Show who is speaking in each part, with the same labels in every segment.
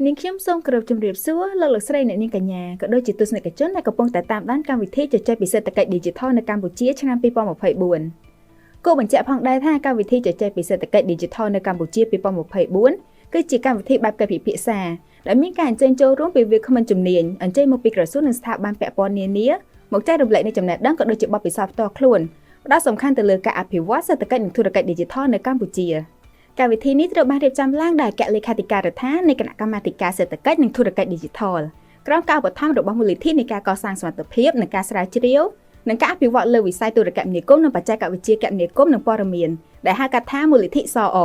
Speaker 1: នាងខ្ញុំសូមគោរពជម្រាបសួរលោកលោកស្រីអ្នកនាងកញ្ញាក៏ដូចជាទស្សនិកជនដែលកំពុងតែតាមដានកម្មវិធីជជែកពិសេសសេដ្ឋកិច្ច Digital នៅកម្ពុជាឆ្នាំ2024គួរបញ្ជាក់ផងដែរថាកម្មវិធីជជែកពិសេសសេដ្ឋកិច្ច Digital នៅកម្ពុជា2024គឺជាកម្មវិធីបែបកិច្ចពិភាក្សាដែលមានការអញ្ជើញចូលរួមពីវាគ្មិនជំនាញអញ្ជើញមកពីក្រសួងនិងស្ថាប័នពាក់ព័ន្ធនានាមកចែករំលែកនៃចំណេះដឹងក៏ដូចជាបទពិសោធន៍ផ្ទាល់ខ្លួនផ្ដោតសំខាន់ទៅលើការអភិវឌ្ឍសេដ្ឋកិច្ចនិងធុរកិច្ច Digital នៅកម្ពុជាកម្មវិធីនេះត្រូវបានរៀបចំឡើងដោយអគ្គលេខាធិការដ្ឋាននៃគណៈកម្មាធិការសេដ្ឋកិច្ចនិងធុរកិច្ច Digital ក្រោមការឧបត្ថម្ភរបស់មូលនិធិនៃការកសាងសមត្ថភាពនិងការស្រាវជ្រាវនិងការអភិវឌ្ឍលើវិស័យទូរគមនាគមន៍និងបច្ចេកវិទ្យាគមនាគមន៍និងព័ត៌មានដែលហៅកាត់ថាមូលនិធិ សអ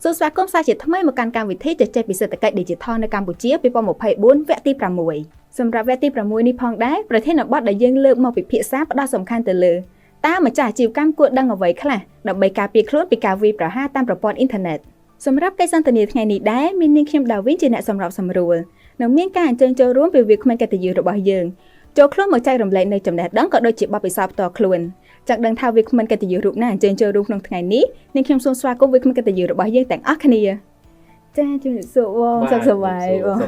Speaker 1: សូមស្វាគមន៍សាជាថ្មីមកកាន់កម្មវិធីជជែកពិសេសសេដ្ឋកិច្ច Digital នៅកម្ពុជា2024វគ្គទី6សម្រាប់វគ្គទី6នេះផងដែរប្រធានបទដែលយើងលើកមកពិភាក្សាផ្ដោតសំខាន់ទៅលើតើម្ចាស់អាជីវកម្មគួរដឹងអ្វីខ្លះដើម្បីការពារខ្លួនពីការវាយប្រហារតាមប្រព័ន្ធអ៊ីនធឺណិតសម្រាប់កិច្ចសន្ទនាថ្ងៃនេះដែរមាននាងខ្ញុំដាវីនជាអ្នកសម្របសម្រួលនិងមានការអញ្ជើញចូលរួមពីវាគ្មិនកិត្តិយសរបស់យើងចូលខ្លួនមកចែករំលែកនៅចំណេះដឹងក៏ដូចជាបទពិសោធន៍ផ្ទាល់ខ្លួនចង់ដឹងថាវាគ្មិនកិត្តិយសរូបណាអញ្ជើញចូលរួមក្នុងថ្ងៃនេះនាងខ្ញុំសូមស្វាគមន៍វាគ្មិនកិត្តិយសរបស់យើងទាំងអស់គ្នាចាជំរាបសួរបងសុខសប្បាយបង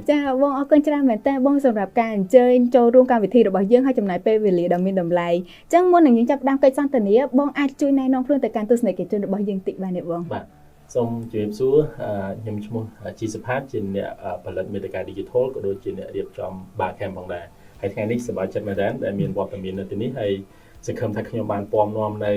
Speaker 1: ចាបងអរគុណច្រើនមែនតើបងសម្រាប់ការអញ្ជើញចូលរួមកម្មវិធីរបស់យើងឲ្យចំណាយពេលវេលាដ៏មានតម្លៃអញ្ចឹងមុននឹងយើងចាប់ផ្ដើមកិច្ចសន្ទនាបងអាចជួយណែនាំខ្លួនទៅកាន់ទស្សនិកជនរបស់យើងតិចបានទេបង
Speaker 2: បាទសូមជម្រាបសួរខ្ញុំឈ្មោះជីសុផាតជាអ្នកផលិតមាតិកា Digital ក៏ដូចជាអ្នករៀបចំ Barcamp ផងដែរហើយថ្ងៃនេះសប្បាយចិត្តមែនទែនដែលមានវត្តមាននៅទីនេះហើយសង្ឃឹមថាខ្ញុំបានពំនាំនៅ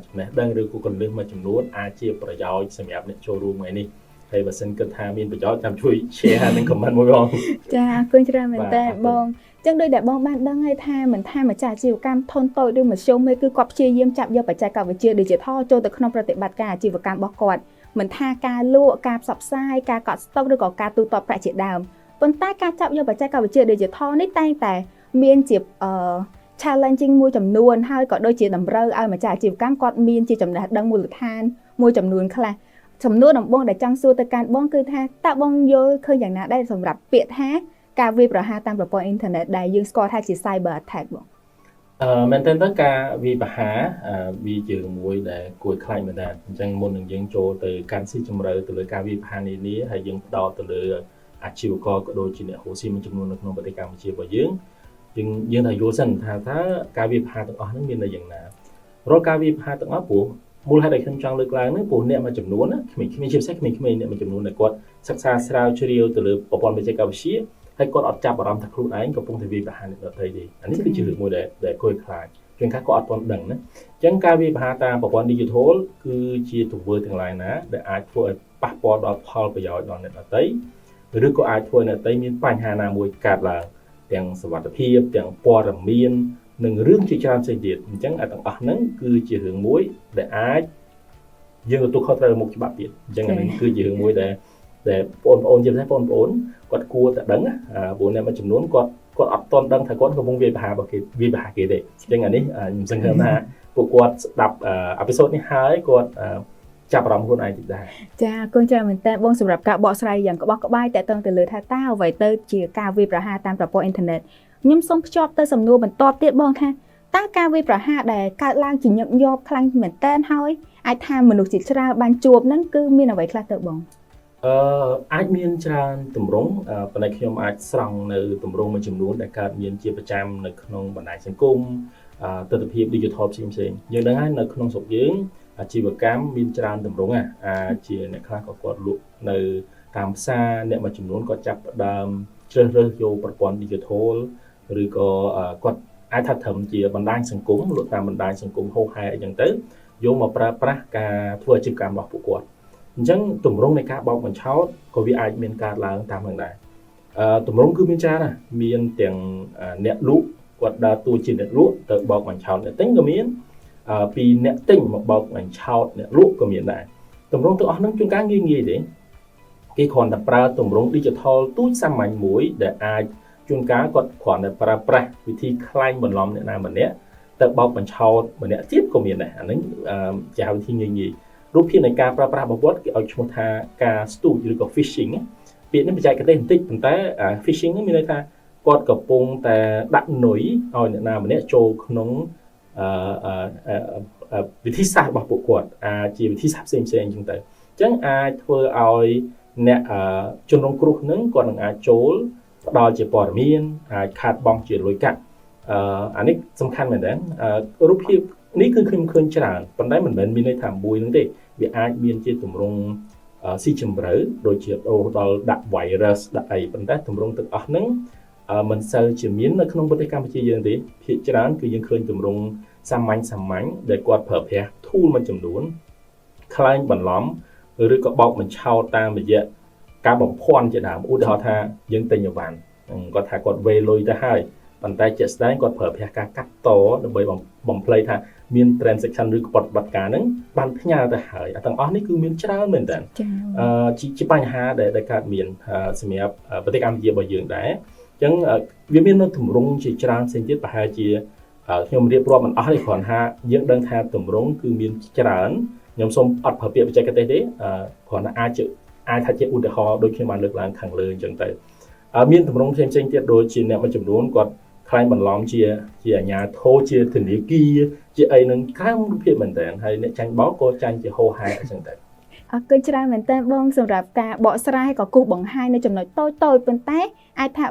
Speaker 2: ចំណេះដឹងឬក៏គន្លឹះមួយចំនួនអាចជាប្រយោជន៍សម្រាប់អ្នកចូលរួមថ្ងៃនេះហើយបើសិនគិតថាមានប្រយោជន៍ចាំជួយ share និង comment មួយបង
Speaker 1: ចាអរគុណច្រើនមែនតើបងចឹងដូចដែលបងបានដឹងហើយថាមិនថាម្ចាស់អាជីវកម្មធុនតូចឬមធ្យមទេគឺគាត់ព្យាយាមចាប់យកបច្ចេកវិទ្យា Digital ចូលទៅក្នុងប្រតិបត្តិការអាជីវកម្មរបស់គាត់មិនថាការលក់ការផ្សព្វផ្សាយការកត់ស្តុកឬក៏ការទូទាត់ប្រាក់ជាដើមប៉ុន្តែការចាប់យកបច្ចេកវិទ្យា Digital នេះតែងតែមានជាchallenging មួយចំនួនហើយក៏ដូចជាតម្រូវឲ្យម្ចាស់អាជីវកម្មគាត់មានជាចំណេះដឹងមូលដ្ឋានមួយចំនួនខ្លះចំនួនដំបូងដែលចង់សួរទៅកាន់បងគឺថាតើបងយល់ឃើញយ៉ាងណាដែរសម្រាប់ពាក្យថាការវាយប្រហារតាមប្រព័ន្ធអ៊ីនធឺណិតដែលយើងស្គាល់ថាជា cyber attack បង
Speaker 2: មែនតើការវាយប្រហារវាជារឿងមួយដែលគួរខ្លាចមែនតើអញ្ចឹងមុននឹងយើងចូលទៅកាន់ស៊ីជម្រៅទៅលើការវាយប្រហារនេះហើយយើងផ្ដោតទៅលើអាជីវករក៏ដូចជាអ្នករកស៊ីមួយចំនួននៅក្នុងប្រទេសកម្ពុជារបស់យើងត្រូវយល់សិនថាការវាយប្រហារទាំងអស់ហ្នឹងមានន័យយ៉ាងណារាល់ការវាយប្រហារទាំងអស់ព្រោះមូលហេតុដែលខ្ញុំចង់លើកឡើងនេះព្រោះអ្នកមួយចំនួនក្មេងៗជាពិសេសក្មេងៗអ្នកមួយចំនួនដែលគាត់សិក្សាស្រាវជ្រាវទៅលើប្រព័ន្ធបច្ចេកវិទ្យាហើយគាត់អត់ចាប់អារម្មណ៍ថាខ្លួនឯងកំពុងតែវាយប្រហារអ្នកដទៃទេអានេះគឺជារឿងមួយដែលគួរខ្លាចជាងការគាត់អត់ទាន់ដឹងណាអញ្ចឹងការវាយប្រហារតាមប្រព័ន្ធ Digital គឺជាទង្វើទាំងឡាយណាដែលអាចធ្វើឲ្យប៉ះពាល់ដល់ផលប្រយោជន៍ដល់អ្នកដទៃឬក៏អាចធ្វើឲ្យអ្នកដទៃមានបញ្ហាណាមួយកើតឡើងទាំងសុវត្ថិភាពទាំងព័ត៌មាននិងរឿងជាច្រើនផ្សេងទៀតអញ្ចឹងទាំងអស់ហ្នឹងគឺជារឿងមួយដែលអាចយើងទទួលខុសត្រូវមុខច្បាប់ទៀតអញ្ចឹងអានេះគឺជារឿងមួយដែលបងប្អូនជាពិសេសបងប្អូនគាត់គួរតែដឹងព្រោះអ្នកមួយចំនួនគាត់អត់ទាន់ដឹងថាគាត់កំពុងវាយប្រហាររបស់គេវាយប្រហារគេទេអញ្ចឹងអានេះខ្ញុំសង្ឃឹមថាពួកគាត់ស្ដាប់អេពីសូតនេះហើយគាត់ចាប់អារម្មណ៍ខ្លួនឯងតិចដែរ
Speaker 1: ចាអរគុណច្រើនមែនតើបងសម្រាប់ការបកស្រាយយ៉ាងក្បោះក្បាយតើតឹងទៅលើថាតើអ្វីទៅជាការវាយប្រហារតាមប្រព័ន្ធអ៊ីនធឺណិតខ្ញុំសូមភ្ជាប់ទៅសំណួរបន្តទៀតបងថាតើការវាយប្រហារដែលកើតឡើងជាញឹកញាប់ខ្លាំងមែនតើហើយអាចថាមនុស្សជាច្រើនបានជួបហ្នឹងគឺមានអ្វីខ្លះទៅបង
Speaker 2: អាចមានច្រើនទម្រង់ប៉ុន្តែខ្ញុំអាចស្រង់នៅទម្រង់មួយចំនួនដែលកើតមានជាប្រចាំនៅក្នុងបណ្ដាញសង្គមទស្សនវិជ្ជា Digital ផ្សេងៗយើងដឹងហើយនៅក្នុងស្រុកយើងអាជីវកម្មមានច្រើនទម្រង់ជាអ្នកខ្លះក៏គាត់លក់នៅតាមផ្សារអ្នកមួយចំនួនគាត់ចាប់ផ្ដើមជ្រើសរើសយកប្រព័ន្ធ Digital ឬក៏គាត់អាចថាត្រឹមជាបណ្ដាញសង្គមលក់តាមបណ្ដាញសង្គមហោហែអញ្ចឹងទៅយកមកប្រើប្រាស់ការធ្វើអាជីវកម្មរបស់ពួកគាត់អញ្ចឹងទម្រង់នៃការបោកបញ្ឆោតក៏វាអាចមានកើតឡើងតាមហ្នឹងដែរទម្រង់គឺមានច្រើនមានទាំងអ្នកលក់គាត់ដើរតួជាអ្នកលក់ទៅបោកបញ្ឆោតអ្នកទិញក៏មានពីអ្នកទិញមកបោកបញ្ឆោតអ្នកលក់ក៏មានដែរទម្រង់ទាំងអស់ហ្នឹងជួនកាលងាយទេគេគ្រាន់តែប្រើទម្រង់ Digital ទូចសាមញ្ញមួយដែលអាចជួនកាលគាត់គ្រាន់តែប្រើប្រាស់វិធីក្លែងបន្លំអ្នកណាម្នាក់ទៅបោកបញ្ឆោតម្នាក់ទៀតក៏មានដែរអាហ្នឹងជាវិធីងាយរូបភាពនៃការប្រើប្រាស់របស់គាត់គេឲ្យឈ្មោះថាការស្ទូចឬក៏ phishing ពាក្យនេះបច្ចេកទេសបន្តិចប៉ុន្តែ phishing នេះមានន័យថាគាត់កំពុងតែដាក់នុយឲ្យអ្នកណាម្នាក់ចូលក្នុងវិធីសាស្ត្ររបស់ពួកគាត់ជាវិធីសាស្ត្រផ្សេងៗអញ្ចឹងទៅអញ្ចឹងអាចធ្វើឲ្យ អ្នកជនរងគ្រោះហ្នឹងគាត់នឹងអាចចូលផ្ដល់ជាព័ត៌មានអាចខាតបង់ជាលុយកាក់អានេះសំខាន់មែនតើរូបភាពនេះគឺខ្ញុំឃើញច្រើនប៉ុន្តែមិនមែនមានន័យថាមួយហ្នឹងទេវាអាចមានជាទម្រង់ស៊ីជម្រៅដូចជាដល់ដាក់ virus ដាក់អីប៉ុន្តែទម្រង់ទាំងអស់ហ្នឹងមិនសូវជាមាននៅក្នុងប្រទេសកម្ពុជាយើងទេភាគច្រើនគឺយើងឃើញទម្រង់សាមញ្ញដែលគាត់ប្រើប្រាស់ tool មួយចំនួនខ្លែងបន្លំឬក៏បោកបញ្ឆោតតាមរយៈការបំភាន់ជាដើមឧទាហរណ៍ថាយើងទិញអីវ៉ាន់គាត់ថាគាត់វេលុយទៅហើយប៉ុន្តែជាក់ស្ដែងគាត់ប្រើប្រាស់ការកាត់តដើម្បីបំភ្លៃថាមាន transaction ឬក៏ប្រតិបត្តិការហ្នឹងបានផ្ញើទៅហើយទាំងអស់នេះគឺមានច្រើនមែនតើជាបញ្ហាដែលកើតមានសម្រាប់ប្រទេសកម្ពុជារបស់យើងដែរអញ្ចឹងវាមាននៅទម្រង់ជាច្រើនផ្សេងទៀតប្រហែលជាខ្ញុំរៀបរាប់មិនអស់ទេគ្រាន់ថាយើងដឹងថាទម្រង់គឺមានច្រើនខ្ញុំសូមអត់ប្រើពាក្យបច្ចេកទេសទេគ្រាន់តែអាចថាជាឧទាហរណ៍ដូចខ្ញុំបានលើកឡើងខាងលើអញ្ចឹងទៅមានទម្រង់ផ្សេងទៀតដូចជាអ្នកមួយចំនួនគាត់ខ្លែងបន្លំជាអាជ្ញាធរជាធនាគារជាអីនឹងក្រៅរូបភាពមែនតើហើយអ្នកចាញ់បោកក៏ចាញ់ជាហោហែអញ្ចឹងទៅ
Speaker 1: អរគុណច្រើនមែនតើបងសម្រាប់ការបកស្រាយក៏គូសបង្ហាញនៅចំណុចតូចប៉ុន្តែអាចថា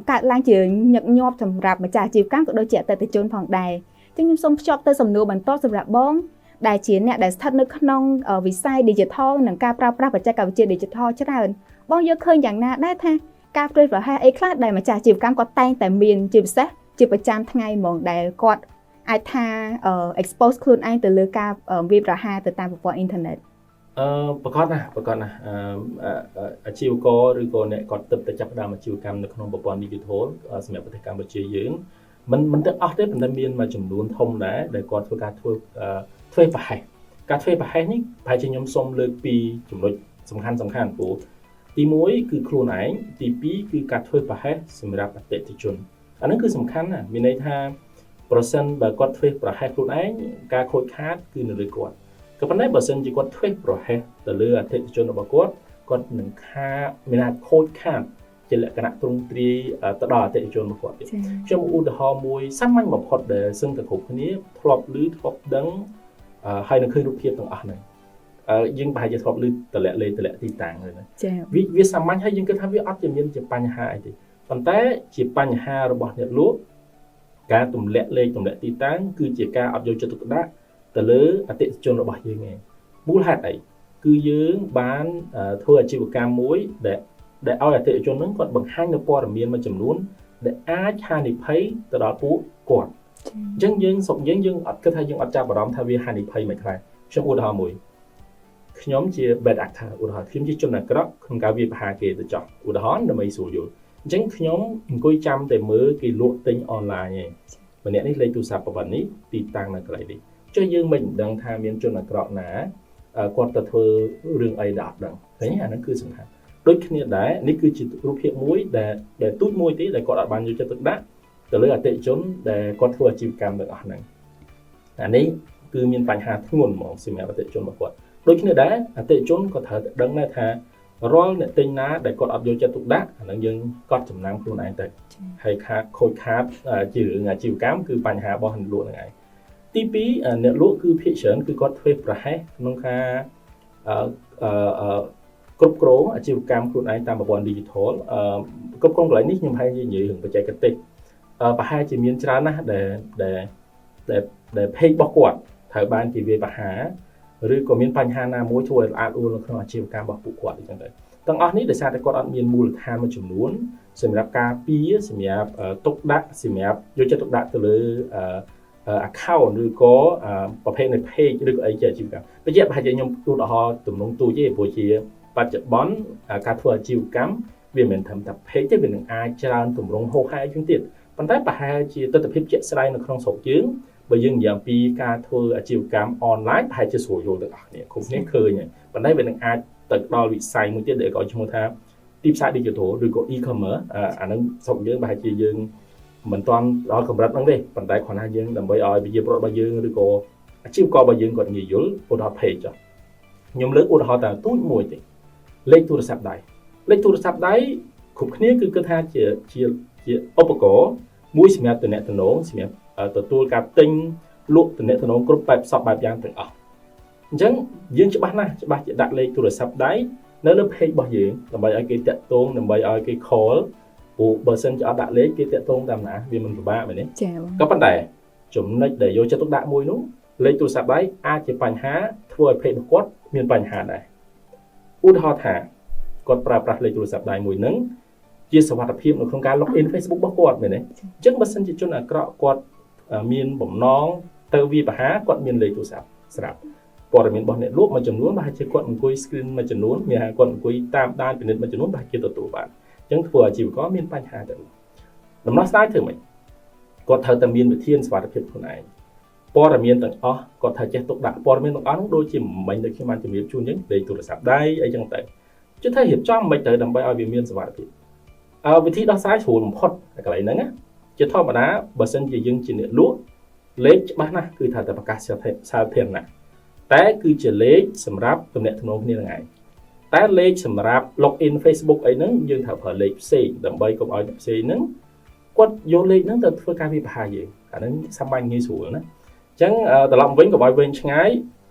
Speaker 1: កើតឡើងជាញឹកញាប់សម្រាប់ម្ចាស់អាជីវកម្មក៏ដូចជាអតិថិជនផងដែរអញ្ចឹងខ្ញុំសូមភ្ជាប់ទៅសំណួរបន្តសម្រាប់បងដែលជាអ្នកដែលស្ថិតនៅក្នុងវិស័យ Digital និងការប្រើប្រាស់បច្ចេកវិទ្យា Digital ច្រើនបងយកឃើញយ៉ាងណាដែរថាការប្រេះប្រហែសអីខ្លះដែលម្ចាស់អាជីវកម្មគាត់តែងតែមានជាពិសេសជាប្រចាំថ្ងៃហ្មងដែលគាត់អាចថា expose ខ្លួនឯងទៅលើការវាយប្រហារទៅតាមប្រព័ន្ធអ៊ីនធឺណិត
Speaker 2: ប្រកបណាអាជីវករឬក៏អ្នកគាត់ទៅចាប់ផ្ដើមអាជីវកម្មនៅក្នុងប្រព័ន្ធ Digital សម្រាប់ប្រទេសកម្ពុជាយើងមិនទៅអស់ទេប៉ុន្តែមានមួយចំនួនធំដែរដែលគាត់ធ្វើការធ្វើប្រហែសការធ្វើប្រហែសនេះប្រហែលជាខ្ញុំសូមលើកពីចំណុចសំខាន់ព្រោះទី1គឺខ្លួនឯងទី2គឺការធ្វើប្រហែសសម្រាប់អតិថិជនអាហ្នឹងគឺសំខាន់ណាស់មានន័យថាប្រសិនបើគាត់ធ្វើប្រហែសខ្លួនឯងការខូចខាតគឺនៅលើគាត់ក៏ប៉ុន្តែបើសិនជាគាត់ធ្វើប្រហែសទៅលើអតិថិជនរបស់គាត់នឹងមានអាចខូចខាតជាលក្ខណៈទ្រង់ទ្រាយទៅដល់អតិថិជនរបស់គាត់ខ្ញុំឧទាហរណ៍មួយសាមញ្ញបំផុតដែលសឹងតែគ្រប់គ្នាធ្លាប់ឮធ្លាប់ដឹងហើយនឹងឃើញរូបភាពទាំងអស់ហ្នឹងយើងប្រហែលជាធ្លាប់ឮតម្លាក់ទីតាំងហើយណាវាសាមញ្ញហើយយើងគិតថាវាអត់ជាមានជាបញ្ហាអីទេប៉ុន្តែជាបញ្ហារបស់អ្នកលក់ការទម្លាក់ទីតាំងគឺជាការអត់យកចិត្តទុកដាក់ទៅលើអតិថិជនរបស់យើងឯងមូលហេតុអីគឺយើងបានធ្វើអាជីវកម្មមួយដែលឲ្យអតិថិជនហ្នឹងគាត់បង្ហាញនូវព័ត៌មានមួយចំនួនដែលអាចហានិភ័យទៅដល់ពួកគាត់អញ្ចឹងយើងអត់គិតថាយើងអត់ចាប់អារម្មណ៍ថាវាហានិភ័យមិនខ្លះខ្ញុំឧទាហរណ៍មួយខ្ញុំជា bad actor ឧទាហរណ៍ខ្ញុំជាជនអាក្រក់ក្នុងការវាយប្រហារគេទៅចោះឧទាហរណ៍ដើម្បីស្រួលយល់អញ្ចឹងខ្ញុំអង្គុយចាំតែមើលគេលក់ទិញអនឡាញឯងម្នាក់នេះលេខទូរស័ព្ទប៉ុណ្ណឹងទីតាំងនៅកន្លែងនេះចុះយើងមិនដឹងថាមានជនអាក្រក់ណាគាត់ទៅធ្វើរឿងអីដែលអត់ដឹងឃើញអាហ្នឹងគឺសំខាន់ដូចគ្នាដែរនេះគឺជារូបភាពមួយដែលទូចមួយទេដែលគាត់អត់បានយកចិត្តទុកដាក់ទៅលើអតិថិជនដែលគាត់ធ្វើអាជីវកម្មទាំងអស់ហ្នឹងអានេះគឺមានបញ្ហាធ្ងន់ហ្មងសម្រាប់អតិថិជនរបស់គាត់ដូចគ្នាដែរអតិថិជនក៏ត្រូវតែដឹងដែរថារាល់អ្នកទិញណាដែលគាត់អត់យកចិត្តទុកដាក់អាហ្នឹងយើងកត់ចំណាំខ្លួនឯងទៅហើយខូចខាតជារឿងអាជីវកម្មគឺបញ្ហារបស់អ្នកលក់ហ្នឹងឯងទី2អ្នកលក់គឺភាគច្រើនគឺគាត់ធ្វើប្រហែសក្នុងការគ្រប់គ្រងអាជីវកម្មខ្លួនឯងតាមប្រព័ន្ធ Digital គ្រប់គ្រងកន្លែងនេះខ្ញុំហើយនិយាយរឿងបច្ចេកទេសប្រហែលជាមានច្រើនណាស់ដែល page របស់គាត់ត្រូវបានគេវាយប្រហារឬក៏មានបញ្ហាណាមួយធ្វើឲ្យអាតអួលនៅក្នុងអាជីវកម្មរបស់ពួកគាត់អញ្ចឹងទៅទាំងអស់នេះដោយសារតែគាត់អត់មានមូលដ្ឋានមួយចំនួនសម្រាប់ការពារសម្រាប់ទុកដាក់សម្រាប់យកចិត្តទុកដាក់ទៅលើ account ឬក៏ប្រភេទនៃ page ឬក៏អីជាអាជីវកម្មប្រហែលជាខ្ញុំឧទាហរណ៍ទំនងទូចទេព្រោះជាបច្ចុប្បន្នការធ្វើអាជីវកម្មវាមិនត្រឹមតែ page ទេវានឹងអាចច្រើនទម្រង់ហោហែជាងទៀតប៉ុន្តែប្រហែលជាទស្សនវិជ្ជាជាក់ស្ដែងនៅក្នុងស្រុកយើងបើយើងនិយាយអំពីការធ្វើអាជីវកម្មអនឡាញប្រហែលជាស្រួលយល់ទាំងអស់គ្នាគ្រប់គ្នាឃើញហើយប៉ុន្តែវានឹងអាចទៅដល់វិស័យមួយទៀតដែលគេឲ្យឈ្មោះថាទីផ្សារ digital ឬក៏ e-commerce អានឹងស្រុកយើងប្រហែលជាយើងមិនទាន់ដល់កម្រិតហ្នឹងទេប៉ុន្តែគ្រាន់តែយើងដើម្បីឲ្យវិជាប្រវត្តិរបស់យើងឬក៏អាជីវកររបស់យើងគាត់ងាយយល់ឧទាហរណ៍ page ខ្ញុំលើកឧទាហរណ៍តែទូចមួយទេលេខទូរស័ព្ទដៃគ្រប់គ្នាគឺគិតថាជាឧបករណ៍មួយសម្រាប់ទំនាក់ទំនងសម្រាប់ទទួលការទិញលក់ទំនាក់ទំនងគ្រប់បែបសពបែបយ៉ាងទាំងអស់អញ្ចឹងយើងច្បាស់ជាដាក់លេខទូរស័ព្ទដៃ នៅលើ page របស់យើងដើម្បីឲ្យគេតាក់ទងដើម្បីឲ្យគេ call ព្រោះបើសិនជាអត់ដាក់លេខគេតាក់ទងតាមណាវាមិនពិបាកមែនទេចា៎ក៏ប៉ុន្តែចំណុចដែលយកចិត្តទុកដាក់មួយនោះលេខទូរស័ព្ទដៃអាចជាបញ្ហាធ្វើឲ្យ page របស់គាត់មានបញ្ហាដែរឧទាហរណ៍ថាគាត់ប្រើប្រាស់លេខទូរស័ព្ទដៃមួយហ្នឹងជាសុវត្ថិភាពនៅក្នុងការ log in Facebook របស់គាត់មែនទេអញ្ចឹងបើសិនជាជនអាក្រក់គាត់មានបំណងទៅវាបហាគាត់មានលេខទូរស័ព្ទស្រាប់ព័ត៌មានរបស់អ្នកលក់មួយចំនួនប្រហែលជាគាត់អង្គុយ screen មួយចំនួនមានគាត់អង្គុយតាមដានពិនិត្យមួយចំនួនប្រហែលជាទទួលបានអញ្ចឹងធ្វើឲ្យអាជីវករមានបញ្ហាទៅដំណោះស្រាយធ្វើម៉េចគាត់ត្រូវតែមានវិធានសុវត្ថិភាពខ្លួនឯងព័ត៌មានទាំងអស់គាត់ត្រូវចេះទុកដាក់ព័ត៌មានទាំងអស់នោះដូចជាមិញដូចខ្ញុំបានជម្រាបជូនអញ្ចឹងលេខទូរស័ព្ទដៃអីចឹងទៅជឿថារៀបចំមិនទៅដើម្បីឲ្យវាមានសុវត្ថិភាពវិធីដោះស្រាយស្រួលបំផុតកន្លែងហ្នឹងណាជាធម្មតាបើសិនជាយើងជាអ្នកលក់លេខច្បាស់ណាស់គឺថាតែប្រកាសសាធារណៈតែគឺជាលេខសម្រាប់ទំនាក់ទំនងគ្នានឹងឯងតែលេខសម្រាប់ login Facebook អីហ្នឹងយើងត្រូវប្រើលេខផ្សេងដើម្បីកុំឲ្យអ្នកផ្សេងហ្នឹងគាត់យកលេខហ្នឹងទៅធ្វើការវិភាគយើងអាហ្នឹងសាមញ្ញងាយស្រួលណាអញ្ចឹងត្រឡប់វិញកុំឲ្យវែងឆ្ងាយ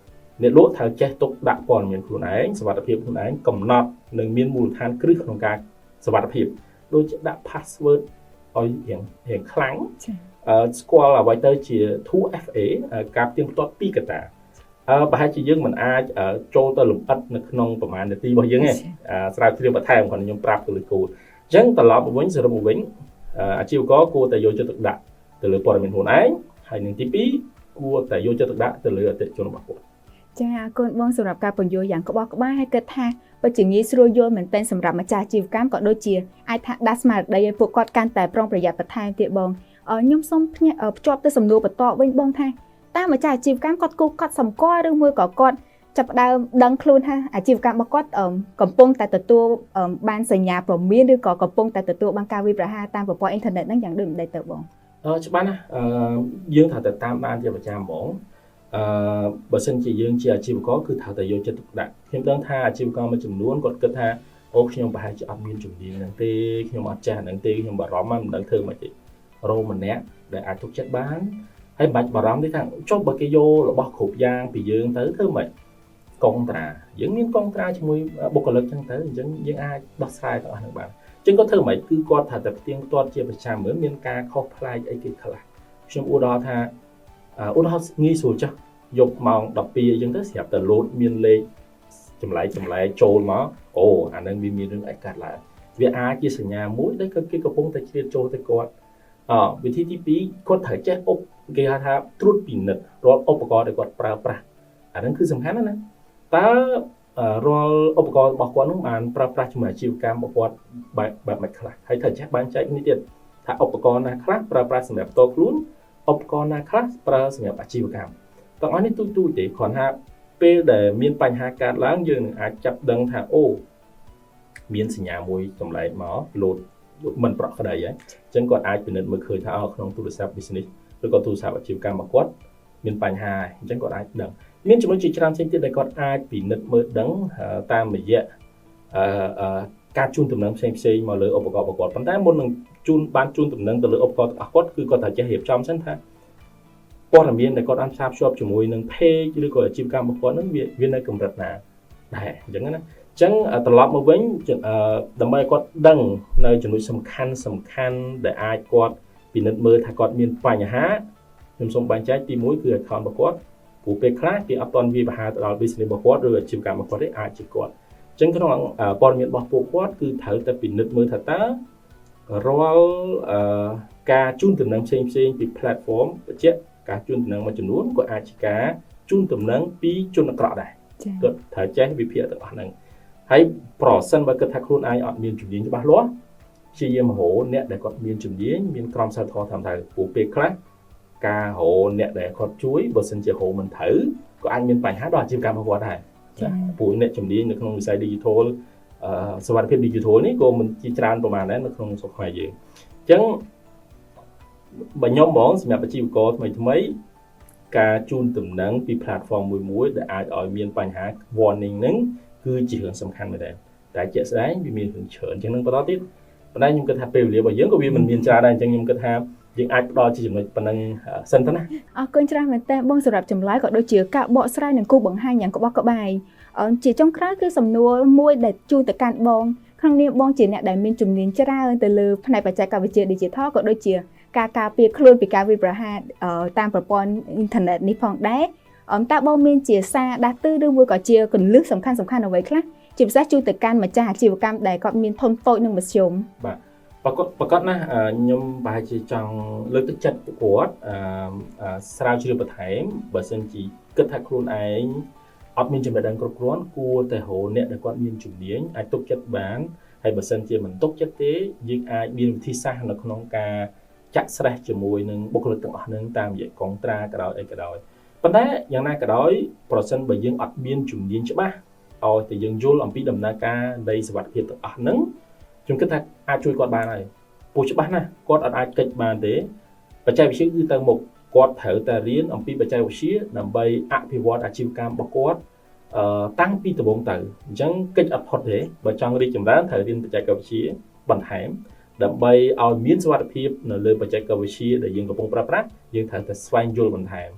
Speaker 2: អ្នកលក់ត្រូវចេះទុកដាក់ព័ត៌មានខ្លួនឯងសុវត្ថិភាពខ្លួនឯងកំណត់និងមានមូលដ្ឋានគ្រឹះក្នុងការសុវត្ថិភាពដូចជាដាក់ password ឲ្យរៀងខ្លាំងស្គាល់អ្វីទៅជា 2FA ការផ្ទៀងផ្ទាត់ពីកត្តាប្រហែលជាយើងមិនអាចចូលទៅលម្អិតនៅក្នុងប្រមាណនាទីរបស់យើងទេស្រាវជ្រាវបន្ថែមគាត់ខ្ញុំប្រាប់ទៅលើគោលអញ្ចឹងត្រឡប់មកវិញសរុបមកវិញអាជីវករគួរតែយកចិត្តទុកដាក់ទៅលើព័ត៌មានខ្លួនឯងហើយនឹងទី2គួរតែយកចិត្តទុកដាក់ទៅលើអតិថិជនរបស់គាត់
Speaker 1: ចាអរគុណបងសម្រាប់ការពន្យល់យ៉ាងក្បោះក្បាយហើយគិតថាពិតជាងាយស្រួលយល់មែនទែនសម្រាប់ម្ចាស់អាជីវកម្មក៏ដូចជាអាចថាដាស់ស្មារតីឲ្យពួកគាត់កាន់តែប្រុងប្រយ័ត្នបន្ថែមទៀតបងខ្ញុំសូមភ្ជាប់ទៅសំណួរបន្តវិញបងថាតើម្ចាស់អាជីវកម្មគាត់សម្គាល់ឬមួយក៏គាត់ចាប់ផ្ដើមដឹងខ្លួនថាអាជីវកម្មរបស់គាត់កំពុងតែទទួលបានសញ្ញាព្រមានឬក៏កំពុងតែទទួលបានការវាយប្រហារតាមប្រព័ន្ធអ៊ីនធឺណិតហ្នឹងយ៉ាងដូចម្ដេចទៅបង
Speaker 2: ច្បាស់ណាយើងត្រូវតែតាមដានជាប្រចាំហ្មងបើសិនជាយើងជាអាជីវករគឺត្រូវតែយកចិត្តទុកដាក់ខ្ញុំដឹងថាអាជីវករមួយចំនួនគាត់គិតថាអូខ្ញុំប្រហែលជាអត់មានជំនាញហ្នឹងទេខ្ញុំអត់ចេះហ្នឹងទេខ្ញុំបារម្ភមិនដឹងធ្វើម៉េចទេរោម្នាក់ដែលអាចទុកចិត្តបានហើយមិនបាច់បារម្ភទេថាចុះបើគេយករបស់គ្រប់យ៉ាងពីយើងទៅធ្វើម៉េចកុងត្រាយើងមានកុងត្រាជាមួយបុគ្គលិកចឹងទៅអញ្ចឹងយើងអាចដោះស្រាយទាំងអស់ហ្នឹងបានអញ្ចឹងគាត់ធ្វើម៉េចគឺគាត់ថាតែផ្ទៀងផ្ទាត់ជាប្រចាំមើលមានការខុសប្លែកអីគេខ្លះខ្ញុំឧទាហរណ៍ថាឧទាហរណ៍ងាយស្រួលចាស់យកម៉ោង12អញ្ចឹងទៅស្រាប់តែលោតមានលេខចម្លែកចូលមកអូអាហ្នឹងវាមានរឿងអីកាត់ឡើងវាអាចជាសញ្ញាមួយដែលគេកំពុងតែជ្រៀតចូលទៅគាត់វិធីទី2គាត់ត្រូវចេះគេហៅថាត្រួតពិនិត្យរាល់ឧបករណ៍ដែលគាត់ប្រើប្រាស់អាហ្នឹងគឺសំខាន់ណាស់តើរាល់ឧបករណ៍របស់គាត់នោះបានប្រើប្រាស់ជាមួយអាជីវកម្មរបស់គាត់បែបម៉េចខ្លះហើយត្រូវចេះបែងចែកនេះទៀតថាឧបករណ៍ណាខ្លះប្រើប្រាស់សម្រាប់ផ្ទាល់ខ្លួនឧបករណ៍ណាខ្លះប្រើសម្រាប់អាជីវកម្មទាំងអស់នេះទូចទេគ្រាន់ថាពេលដែលមានបញ្ហាកើតឡើងយើងនឹងអាចចាប់ដឹងថាអូមានសញ្ញាមួយចម្លែកមកលោតមិនប្រក្រតីហើយអញ្ចឹងគាត់អាចពិនិត្យមើលឃើញថាក្នុងទូរស័ព្ទ business ឬក៏ទូរស័ព្ទអាជីវកម្មរបស់គាត់មានបញ្ហាអញ្ចឹងគាត់អាចដឹងមានចំណុចជាច្រើនផ្សេងទៀតដែលគាត់អាចពិនិត្យមើលដឹងតាមរយៈការជូនដំណឹងផ្សេងមកលើឧបករណ៍របស់គាត់ប៉ុន្តែមុននឹងជូនដំណឹងទៅលើឧបករណ៍របស់គាត់គឺគាត់ត្រូវចេះរៀបចំសិនថាព័ត៌មានដែលគាត់បានផ្សារភ្ជាប់ជាមួយនឹង page ឬក៏អាជីវកម្មរបស់គាត់នឹងវានៅកម្រិតណាដែរអញ្ចឹងណាអញ្ចឹងត្រឡប់មកវិញដើម្បីឲ្យគាត់ដឹងនៅចំណុចសំខាន់ដែលអាចគាត់ពិនិត្យមើលថាគាត់មានបញ្ហាខ្ញុំសូមបែងចែកទី1គឺ account របស់គាត់ព្រោះពេលខ្លះគេអត់ទាន់វាបហាទៅដល់ business របស់គាត់ឬអាជីវកម្មរបស់គាត់ទេអាចជាគាត់អញ្ចឹងក្នុងព័ត៌មានរបស់ពួកគាត់គឺត្រូវតែពិនិត្យមើលថាតើរាល់ការជូនដំណឹងផ្សេងពី platform បញ្ជាក់ការជូនដំណឹងមួយចំនួនក៏អាចជាការជូនដំណឹងពីជនអាក្រក់ដែរគាត់ត្រូវចេះវិភាគទាំងអស់ហ្នឹងហើយប្រសិនបើគិតថាខ្លួនឯងអត់មានជំនាញច្បាស់លាស់ព្យាយាមរកអ្នកដែលគាត់មានជំនាញមានក្រមសីលធម៌តាមទៅព្រោះពេលខ្លះការរកអ្នកដែលគាត់ជួយបើសិនជារកមិនត្រូវក៏អាចមានបញ្ហាដល់អាជីវកម្មរបស់គាត់ដែរព្រោះអ្នកជំនាញនៅក្នុងវិស័យ digital សុវត្ថិភាព digital នេះក៏មិនជាច្រើនប្រហែលដែរនៅក្នុងស្រុកខ្មែរយើងអញ្ចឹងបើខ្ញុំហ្មងសម្រាប់អាជីវករថ្មីការជូនដំណឹងពី platform មួយដែលអាចឲ្យមានបញ្ហា warning ហ្នឹងគឺជារឿងសំខាន់មែនដែរតែជាក់ស្ដែងវាមានរឿងច្រើនអញ្ចឹងនឹងបន្តទៀតប៉ុន្តែខ្ញុំគិតថាពេលវេលារបស់យើងក៏វាមិនមានច្រើនដែរអញ្ចឹងខ្ញុំគិតថា យើងអាចផ្ដល់ជាចំណុចប៉ុណ្ណឹងសិនទៅណា
Speaker 1: អរគុណច្រើនមែនតើបងសម្រាប់ចម្លើយក៏ដូចជាការបកស្រាយនិងគូបង្ហាញយ៉ាងក្បោះក្បាយជាចុងក្រោយគឺសំណួរមួយដែលជូនទៅកាន់បងក្នុងនាមបងជាអ្នកដែលមានជំនាញច្រើនទៅលើផ្នែកបច្ចេកវិទ្យា Digital ក៏ដូចជាការការពារខ្លួនពីការវាយប្រហារតាមប្រព័ន្ធអ៊ីនធឺណិតនេះផងដែរតើបងមានជាសារដាស់តឿនឬមួយក៏ជាគន្លឹះសំខាន់អ្វីខ្លះជាពិសេសជូនទៅកាន់ម្ចាស់អាជីវកម្មដែលគាត់មានធនតូចនិងមធ្យម
Speaker 2: បាទប្រកបណាខ្ញុំប្រហែលជាចង់លើកទឹកចិត្តពួកគាត់ស្រាវជ្រាវបន្ថែមបើសិនជាគិតថាខ្លួនឯងអត់មានចំណេះដឹងគ្រប់គ្រាន់គួរតែរកអ្នកដែលគាត់មានជំនាញអាចទុកចិត្តបានហើយបើសិនជាមិនទុកចិត្តទេយើងអាចមានវិធីសាស្ត្រនៅក្នុងការចាក់ស្រេះជាមួយនឹងបុគ្គលិកទាំងអស់នឹងតាមរយៈកងត្រាក៏ដោយអីក៏ដោយប៉ុន្តែយ៉ាងណាក៏ដោយប្រសិនបើយើងអត់មានជំនាញច្បាស់ឲ្យតែយើងយល់អំពីដំណើរការនៃសុវត្ថិភាពទាំងអស់ហ្នឹងខ្ញុំគិតថាអាចជួយគាត់បានហើយព្រោះច្បាស់ណាស់គាត់អត់អាចកិច្ចបានទេបច្ចេកវិទ្យាគឺទៅមុខគាត់ត្រូវតែរៀនអំពីបច្ចេកវិទ្យាដើម្បីអភិវឌ្ឍអាជីវកម្មរបស់គាត់តាំងពីដំបូងទៅអញ្ចឹងកិច្ចអត់ផុតទេបើចង់រីកចម្រើនត្រូវរៀនបច្ចេកវិទ្យាបន្ថែមដើម្បីឲ្យមានសុវត្ថិភាពនៅលើបច្ចេកវិទ្យាដែលយើងកំពុងប្រើប្រាស់យើងត្រូវតែស្វែងយល់បន្ថែម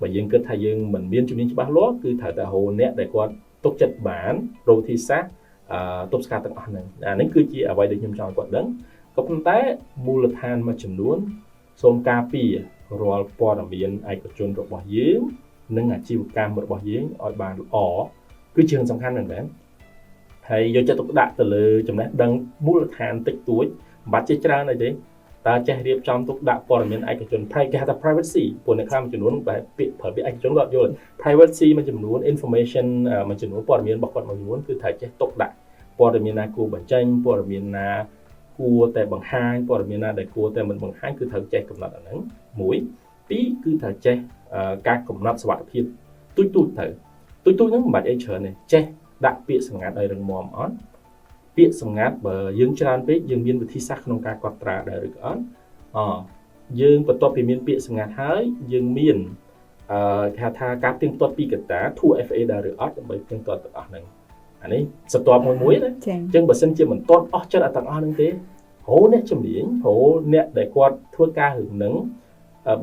Speaker 2: បើយើងគិតថាយើងមិនមានជំនាញច្បាស់លាស់គឺត្រូវតែរកអ្នកដែលគាត់ទុកចិត្តបានរកវិធីសាស្ត្រទប់ស្កាត់ទាំងអស់ហ្នឹងអានេះគឺជាអ្វីដែលខ្ញុំចង់ឲ្យគាត់ដឹងក៏ប៉ុន្តែមូលដ្ឋានមួយចំនួនសូមការពាររាល់ព័ត៌មានឯកជនរបស់យើងនិងអាជីវកម្មរបស់យើងឲ្យបានល្អគឺជារឿងសំខាន់មែនទេហើយយកចិត្តទុកដាក់ទៅលើចំណេះដឹងមូលដ្ឋានតិចតួចមិនបាច់ជាច្រើនអីទេតើចេះរៀបចំទុកដាក់ព័ត៌មានឯកជន គេហៅថា privacy ពួកអ្នកខ្លះមួយចំនួនបែបពាក្យប្រើពាក្យឯកជនគាត់យល់ privacy មួយចំនួន information មួយចំនួនព័ត៌មានរបស់គាត់មួយចំនួនគឺត្រូវចេះទុកដាក់ព័ត៌មានណាគួរបញ្ចេញព័ត៌មានណាគួរតែបង្ហាញព័ត៌មានណាដែលគួរតែមិនបង្ហាញគឺត្រូវចេះកំណត់អាហ្នឹងមួយពីរគឺត្រូវចេះការកំណត់សុវត្ថិភាពទូចហ្នឹងមិនបាច់អីច្រើនទេចេះដាក់ពាក្យសម្ងាត់ឲ្យរឹងមាំអត់ពាក្យសម្ងាត់បើយើងច្រើនពេកយើងមានវិធីសាស្ត្រក្នុងការកត់ត្រាដែរឬក៏អត់យើងបន្ទាប់ពីមានពាក្យសម្ងាត់ហើយយើងមានគេហៅថាការទៀងទាត់ពីកត្តា 2FA ដែរឬអត់ដើម្បីទៀងទាត់ទាំងអស់ហ្នឹងអានេះសត្វមួយណាអញ្ចឹងបើសិនជាមិនទាន់អស់ចិត្តទាំងអស់ហ្នឹងទេរហូអ្នកជំនាញរហូអ្នកដែលគាត់ធ្វើការរឿងហ្នឹង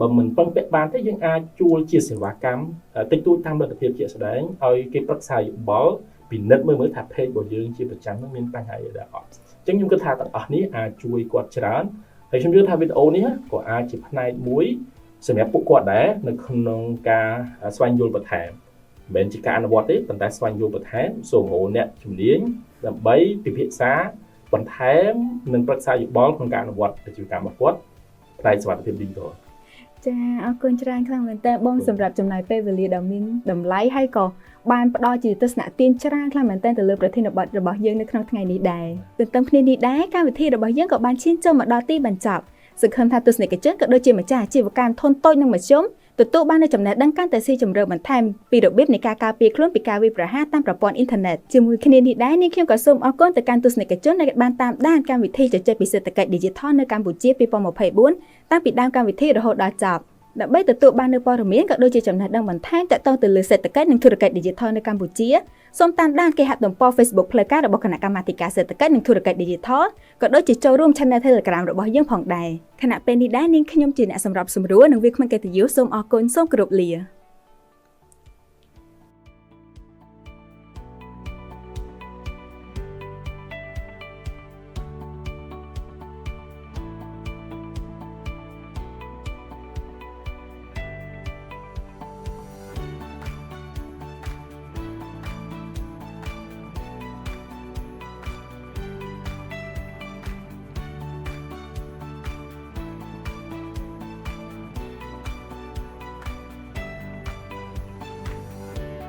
Speaker 2: បើមិនពឹងពាក់បានទេយើងអាចជួលជាសេវាកម្មតិចតួចតាមលទ្ធភាពជាក់ស្ដែងឲ្យគេប្រឹក្សាយោបល់ពិនិត្យមើលថា page របស់យើងជាប្រចាំហ្នឹងមានបញ្ហាអីដែរអត់អញ្ចឹងខ្ញុំគិតថាទាំងអស់នេះអាចជួយគាត់ច្រើនហើយខ្ញុំយល់ថាវីដេអូនេះក៏អាចជាផ្នែកមួយសម្រាប់ពួកគាត់ដែរនៅក្នុងការស្វែងយល់បន្ថែមមិនមែនជាការអនុវត្តទេប៉ុន្តែស្វែងយល់បន្ថែមសូមរកអ្នកជំនាញដើម្បីពិភាក្សាបន្ថែមនិងប្រឹក្សាយោបល់ក្នុងការអនុវត្តអាជីវកម្មរបស់គាត់ផ្នែកសុវត្ថិភាព digital
Speaker 1: ចាអរគុណច្រើនខ្លាំងមែនតើបងសម្រាប់ចំណាយពេលវេលាដ៏មានតម្លៃហើយក៏បានផ្ដល់ជាទស្សនៈទាញច្រើនខ្លាំងមែនតើទៅលើប្រធានបទរបស់យើងនៅក្នុងថ្ងៃនេះដែរទន្ទឹមគ្នានេះដែរកម្មវិធីរបស់យើងក៏បានឈានចូលមកដល់ទីបញ្ចប់សង្ឃឹមថាទស្សនិកជនក៏ដូចជាម្ចាស់អាជីវកម្មធុនតូចនិងមធ្យមទទួលបាននូវចំណេះដឹងកាន់តែស៊ីជម្រៅបន្ថែមពីរបៀបនៃការការពារខ្លួនពីការវាយប្រហារតាមប្រព័ន្ធអ៊ីនធឺណិតជាមួយគ្នានេះដែរនាងខ្ញុំក៏សូមអរគុណទៅកាន់ទស្សនិកជនដែលបានតាមដានកម្មវិធីជជែកពីសេដ្ឋកិច្ច Digital នៅកម្ពុជា2024តាំងពីដើមកម្មវិធីរហូតដល់ចប់ដើម្បីទទួលបាននូវព័ត៌មានក៏ដូចជាចំណេះដឹងបន្ថែមទាក់ទងទៅលើសេដ្ឋកិច្ចនិងធុរកិច្ច Digital នៅកម្ពុជាសូមតាមដានគេហទំព័រ Facebook ផ្លូវការរបស់គណៈកម្មាធិការសេដ្ឋកិច្ចនិងធុរកិច្ច Digital ក៏ដូចជាចូលរួម Channel Telegram របស់យើងផងដែរខណៈពេលនេះដែរនាងខ្ញុំជាអ្នកសម្របសម្រួលនិងវាគ្មិនកិត្តិយសសូមអរគុណសូមគោរពលា